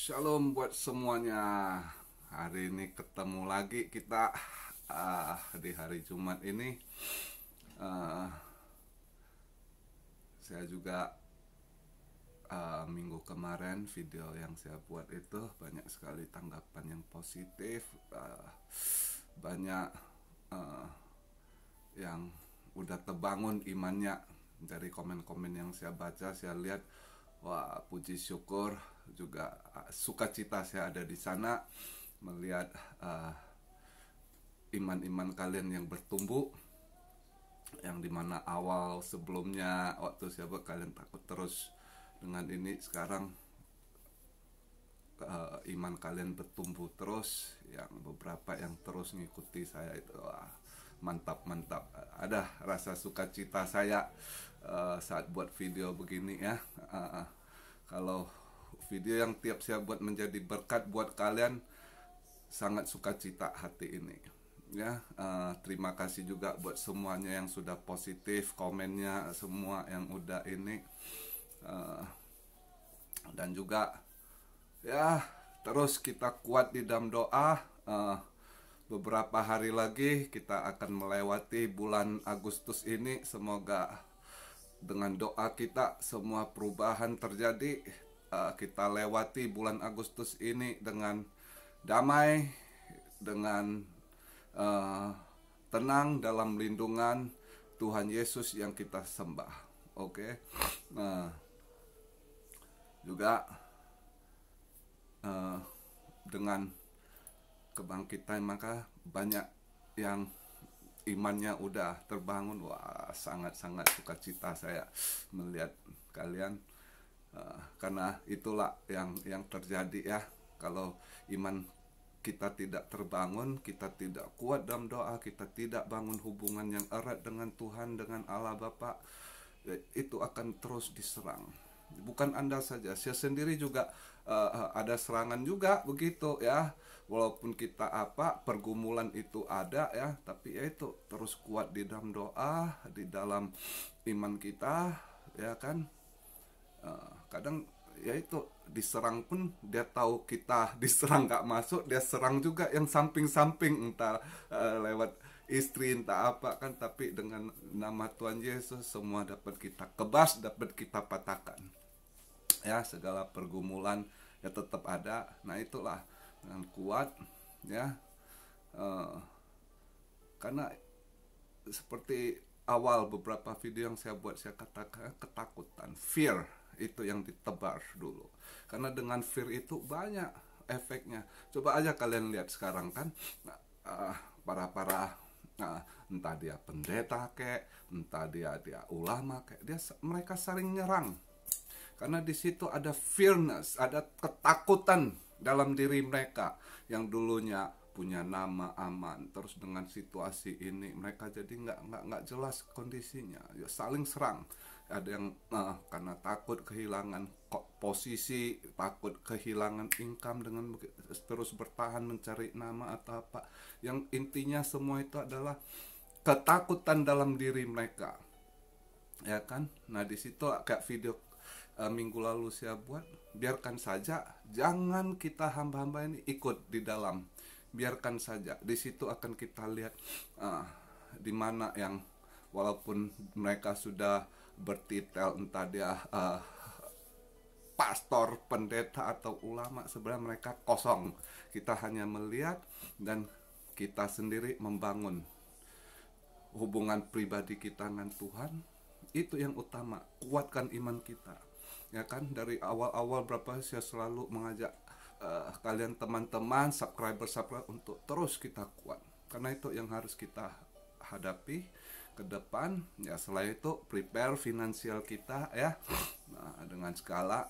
Shalom buat semuanya. Hari ini ketemu lagi kita di hari Jumat ini. Uh, saya juga minggu kemarin video yang saya buat itu banyak sekali tanggapan yang positif. Banyak yang udah terbangun imannya dari komen-komen yang saya baca. Saya lihat, wah, puji syukur juga sukacita saya ada di sana melihat iman-iman kalian yang bertumbuh, yang dimana awal sebelumnya waktu saya buat kalian takut terus dengan ini, sekarang iman kalian bertumbuh terus, yang beberapa yang terus ngikuti saya itu, wah, mantap. Ada rasa sukacita saya saat buat video begini ya. Kalau video yang tiap saya buat menjadi berkat buat kalian, sangat sukacita hati ini ya. Terima kasih juga buat semuanya yang sudah positif komennya, semua yang udah ini, dan juga ya terus kita kuat di dalam doa. Beberapa hari lagi kita akan melewati bulan Agustus ini. Semoga dengan doa kita semua perubahan terjadi. Kita lewati bulan Agustus ini dengan damai, dengan tenang dalam lindungan Tuhan Yesus yang kita sembah. Oke. Juga dengan kebangkitan maka banyak yang imannya udah terbangun. Wah, sangat-sangat sukacita saya melihat kalian. Karena itulah yang terjadi ya. Kalau iman kita tidak terbangun, kita tidak kuat dalam doa, kita tidak bangun hubungan yang erat dengan Tuhan, dengan Allah Bapa, itu akan terus diserang. Bukan Anda saja, saya sendiri juga ada serangan juga begitu ya. Walaupun kita pergumulan itu ada ya, tapi ya itu terus kuat di dalam doa, di dalam iman kita ya kan. Kadang ya itu diserang pun dia tahu kita diserang gak masuk, dia serang juga yang samping-samping, entah lewat istri entah apa kan, tapi dengan nama Tuhan Yesus semua dapat kita kebas, dapat kita patahkan ya. Segala pergumulan ya tetap ada. Nah itulah dengan kuat ya, karena seperti awal beberapa video yang saya buat, saya katakan ketakutan, fear itu yang ditebar dulu. Karena dengan fear itu banyak efeknya. Coba aja kalian lihat sekarang kan, para entah dia pendeta kek, entah dia ulama kek, mereka saling nyerang. Karena di situ ada fearness, ada ketakutan dalam diri mereka yang dulunya punya nama aman, terus dengan situasi ini mereka jadi nggak jelas kondisinya, ya saling serang. Ada yang karena takut kehilangan posisi, takut kehilangan income, dengan terus bertahan mencari nama atau apa. Yang intinya semua itu adalah ketakutan dalam diri mereka, ya kan. Nah di situ kayak video minggu lalu saya buat, biarkan saja, jangan kita hamba-hamba ini ikut di dalam, biarkan saja. Di situ akan kita lihat di mana yang walaupun mereka sudah bertitel entah dia pastor, pendeta atau ulama, sebenarnya mereka kosong. Kita hanya melihat dan kita sendiri membangun hubungan pribadi kita dengan Tuhan. Itu yang utama, kuatkan iman kita ya kan. Dari awal-awal berapa saya selalu mengajak kalian teman-teman subscriber untuk terus kita kuat, karena itu yang harus kita hadapi ke depan ya. Selain itu prepare finansial kita ya. Nah, dengan skala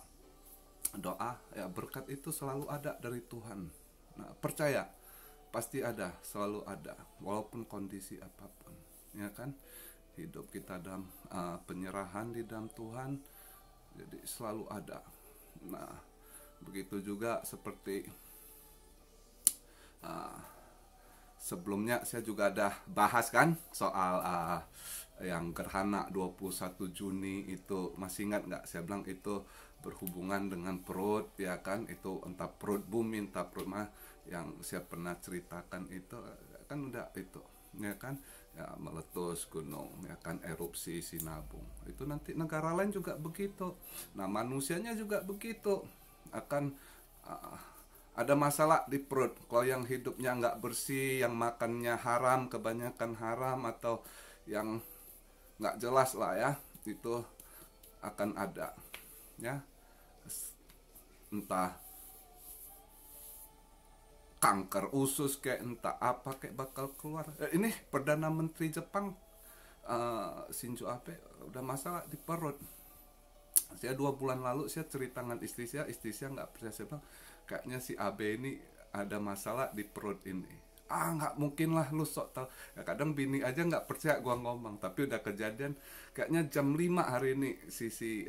doa ya, berkat itu selalu ada dari Tuhan. Nah, percaya pasti ada, selalu ada, walaupun kondisi apapun ya kan. Hidup kita dalam penyerahan di dalam Tuhan, jadi selalu ada. Nah begitu juga seperti sebelumnya saya juga ada bahas kan soal yang gerhana 21 Juni itu. Masih ingat nggak? Saya bilang itu berhubungan dengan perut, ya kan, itu entah perut bumi entah perut mah, yang saya pernah ceritakan itu kan udah itu, ya kan, ya meletus gunung, ya kan, erupsi Sinabung, itu nanti negara lain juga begitu. Nah manusianya juga begitu, akan ada masalah di perut. Kalau yang hidupnya nggak bersih, yang makannya haram, kebanyakan haram, atau yang nggak jelas lah ya, itu akan ada, ya, entah kanker usus kayak entah apa kayak bakal keluar. Ini Perdana Menteri Jepang, Shinzo Abe, udah masalah di perut. Saya 2 bulan lalu saya cerita dengan istri saya nggak percaya. Saya bilang kayaknya si Abe ini ada masalah di perut ini. Nggak mungkin lah, lu sok tau. Ya, kadang bini aja nggak percaya gua ngomong, tapi udah kejadian. Kayaknya jam 5 hari ini si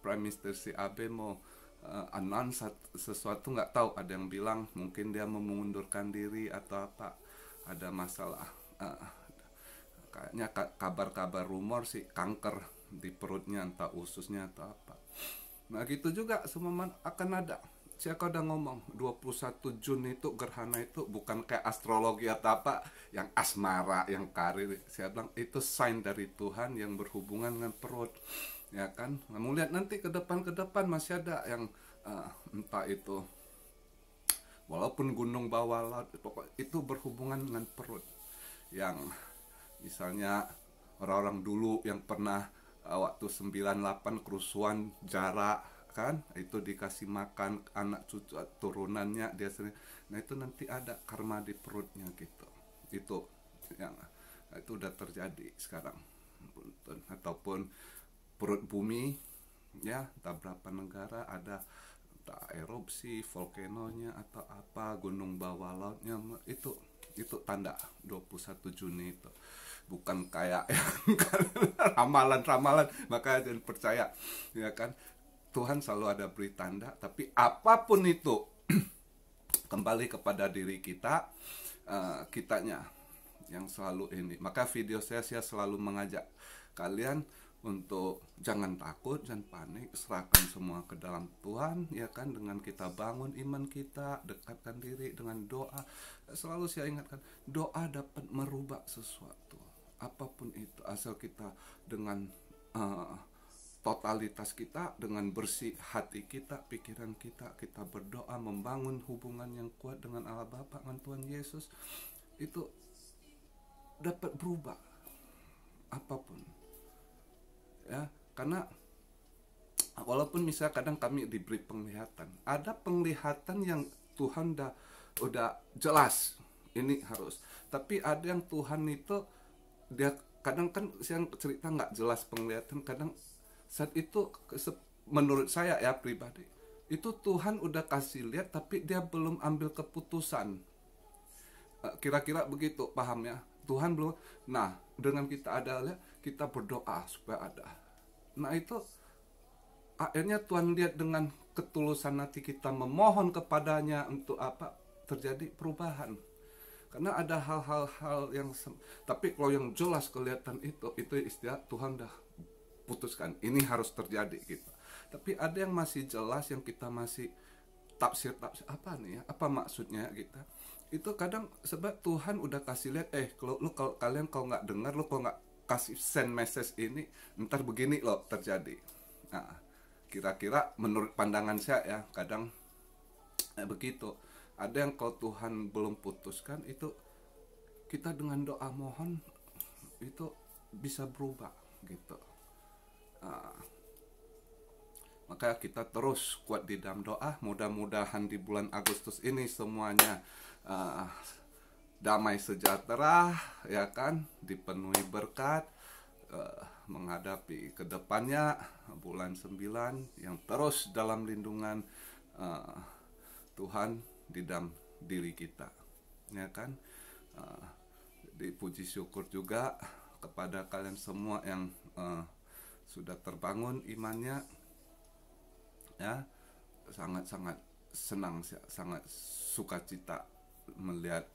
Prime Minister si Abe mau announce sesuatu, nggak tahu. Ada yang bilang mungkin dia mau mengundurkan diri atau apa. Ada masalah. Kayaknya kabar-kabar rumor sih kanker di perutnya, entah ususnya atau apa. Nah gitu juga semua akan ada. Saya udah ngomong 21 Juni itu gerhana itu bukan kayak astrologi atau apa yang asmara, yang karir. Saya bilang itu sign dari Tuhan yang berhubungan dengan perut, ya kan. Nah, mau lihat nanti ke depan masih ada yang entah itu walaupun gunung bawah laut, pokoknya itu berhubungan dengan perut. Yang misalnya orang-orang dulu yang pernah waktu 98 kerusuhan jarak kan, itu dikasih makan anak cucu turunannya dia sendiri. Nah itu nanti ada karma di perutnya gitu. Itu yang itu udah terjadi sekarang. Ataupun perut bumi, ya, entah berapa negara ada entah erupsi volcanonya atau apa, gunung bawah lautnya, itu tanda 21 Juni itu. Bukan kayak ramalan-ramalan, makanya jangan percaya, ya kan. Tuhan selalu ada beri tanda, tapi apapun itu kembali kepada diri kita, kitanya yang selalu ini. Maka video saya selalu mengajak kalian untuk jangan takut, jangan panik, serahkan semua ke dalam Tuhan, ya kan. Dengan kita bangun iman kita, dekatkan diri dengan doa. Selalu saya ingatkan, doa dapat merubah sesuatu, apapun itu, asal kita dengan totalitas kita, dengan bersih hati kita, pikiran kita berdoa, membangun hubungan yang kuat dengan Allah Bapa, dengan Tuhan Yesus, itu dapat berubah apapun, ya. Karena walaupun misalnya kadang kami diberi penglihatan, ada penglihatan yang Tuhan udah jelas ini harus, tapi ada yang Tuhan itu dia kadang kan yang cerita nggak jelas penglihatan, kadang saat itu menurut saya ya pribadi, itu Tuhan udah kasih lihat tapi dia belum ambil keputusan. Kira-kira begitu pahamnya. Tuhan belum. Nah, dengan kita ada lihat, kita berdoa supaya ada. Nah, itu akhirnya Tuhan lihat dengan ketulusan hati kita memohon kepadanya untuk apa, terjadi perubahan. Karena ada hal-hal yang tapi kalau yang jelas kelihatan itu istilah Tuhan dah putuskan ini harus terjadi gitu. Tapi ada yang masih jelas, yang kita masih tafsir apa nih ya, apa maksudnya kita. Itu kadang sebab Tuhan udah kasih lihat, kalau kalian kalau nggak dengar, lu kalau nggak kasih send message ini, ntar begini loh terjadi. Nah, kira-kira menurut pandangan saya ya, kadang begitu. Ada yang kalau Tuhan belum putuskan, itu kita dengan doa mohon itu bisa berubah gitu. Maka kita terus kuat di dalam doa. Mudah-mudahan di bulan Agustus ini semuanya damai sejahtera, ya kan, dipenuhi berkat, menghadapi kedepannya bulan 9 yang terus dalam lindungan Tuhan di dalam diri kita, ya kan. Dipuji syukur juga kepada kalian semua yang sudah terbangun imannya, ya. Sangat-sangat senang, sangat sukacita melihat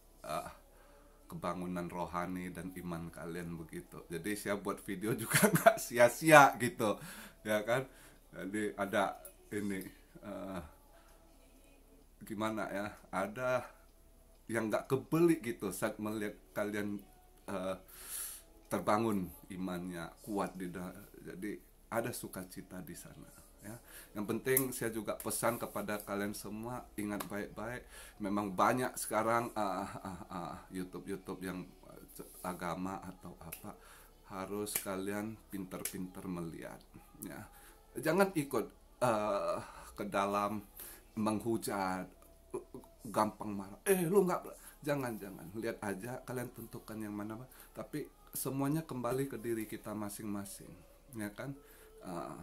kebangunan rohani dan iman kalian begitu. Jadi saya buat video juga nggak sia-sia gitu, ya kan. Jadi ada ini eh, gimana ya, ada yang nggak kebeli gitu saat melihat kalian eh, terbangun imannya kuat jadi ada sukacita di sana ya. Yang penting saya juga pesan kepada kalian semua, ingat baik-baik, memang banyak sekarang YouTube yang agama atau apa, harus kalian pinter-pinter melihat ya. Jangan ikut uh, ke dalam menghujat, gampang marah, lu nggak, jangan lihat aja, kalian tentukan yang mana, tapi semuanya kembali ke diri kita masing-masing ya kan. Uh,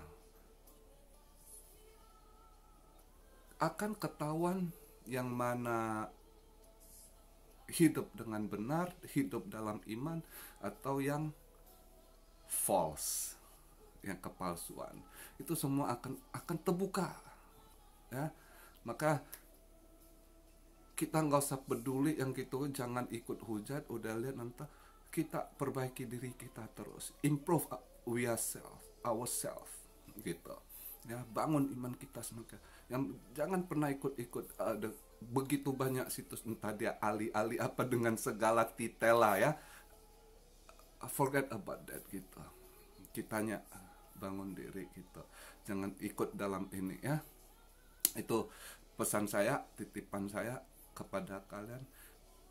Akan ketahuan yang mana hidup dengan benar, hidup dalam iman, atau yang false, yang kepalsuan. Itu semua akan terbuka ya. Maka kita nggak usah peduli yang gitu, jangan ikut hujat, udah lihat nanti kita perbaiki diri kita terus, improve ourselves gitu ya, bangun iman kita semakin. Yang jangan pernah ikut-ikut begitu banyak situs, entah dia alih-alih apa dengan segala titel lah ya, forget about that gitu. Kitanya bangun diri gitu, jangan ikut dalam ini ya. Itu pesan saya, titipan saya kepada kalian.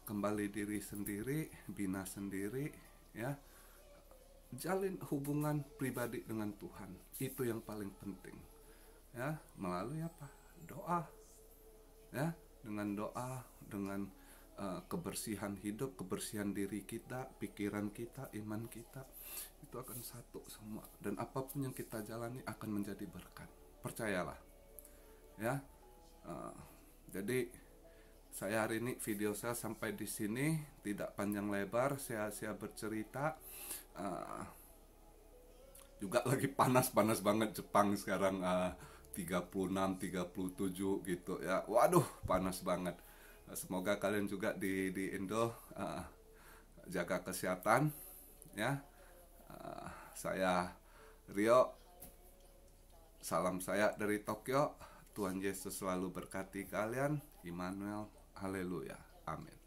Kembali diri sendiri, bina sendiri ya, jalin hubungan pribadi dengan Tuhan, itu yang paling penting ya, melalui apa, doa ya. Dengan doa, dengan kebersihan hidup, kebersihan diri kita, pikiran kita, iman kita, itu akan satu semua, dan apapun yang kita jalani akan menjadi berkat, percayalah ya. Jadi saya hari ini video saya sampai di sini, tidak panjang lebar, saya bercerita. Juga lagi panas banget Jepang sekarang, 36, 37 gitu ya. Waduh, panas banget. Semoga kalian juga di Indo jaga kesehatan ya. Saya Rio, salam saya dari Tokyo. Tuhan Yesus selalu berkati kalian. Immanuel, haleluya, amin.